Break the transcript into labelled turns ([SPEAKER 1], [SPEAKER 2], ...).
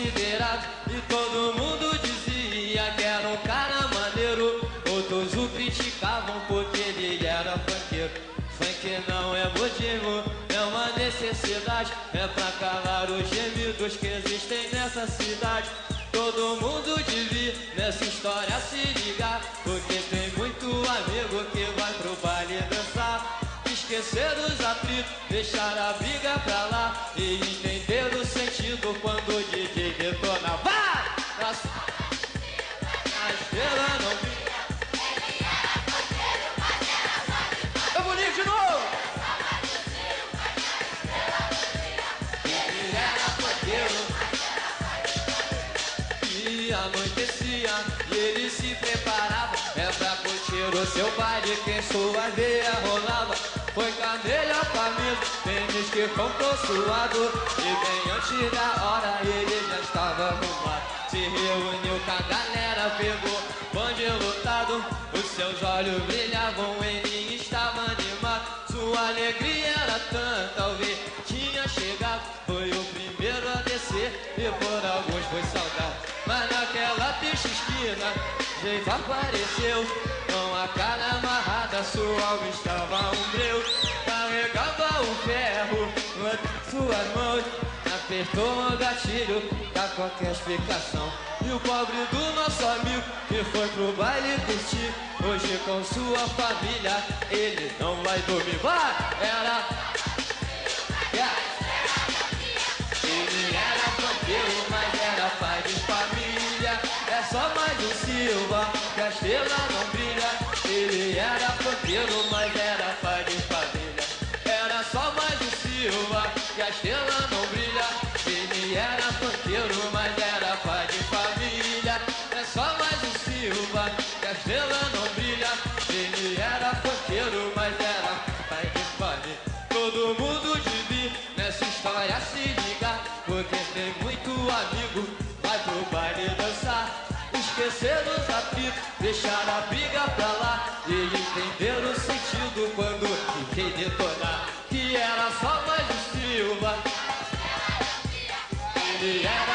[SPEAKER 1] considerado e todo mundo dizia que era um cara maneiro. Outros o criticavam porque ele era funkeiro. Funk não é motivo, é uma necessidade, é pra calar os gemidos que existem nessa cidade. Todo mundo devia nessa história se ligar, porque tem muito amigo que vai pro baile dançar, esquecer os atritos, deixar a briga pra lá e entender o sentido quando o DJ detona. Vai! A estrela não brilha. Eu vou ler de novo! Ele era funkeiro. E anoitecia e ele se preparava, é pra curtir o seu baile que em sua veia rolava. Foi com a melhor camisa, tênis que comprou suado, e bem antes da hora ele já estava arrumado. Se reuniu com a galera, pegou bonde lotado, os seus olhos brilhavam, ele estava animado. Sua alegria era tanta ao ver tinha chegado, foi o primeiro a descer e por alguns foi saudade. Mas naquela pista esquina, jeito apareceu, com a cara amarrada, sua alma estava um breu. Carregava o ferro em suas mãos, apertou o gatilho, dá qualquer explicação. E o pobre do nosso amigo que foi pro baile curtir, hoje com sua família ele não vai dormir. Vai! Ele era funkeiro, mas era pai de família. É só mais um Silva que a estrela não brilha. Ele era funkeiro, mas era pai de família. Era só mais um Silva que a estrela não brilha. Ele era funkeiro, mas era pai de família. É só mais um Silva que a estrela não brilha. Ele era funkeiro, mas era pai de família. Todo mundo devia nessa história se ligar, porque tem muito amigo, vai pro baile dançar, esquecer os atritos, deixar a briga pra lá e entender o sentido quando fiquei detonar, que era só mais um Silva. Ele era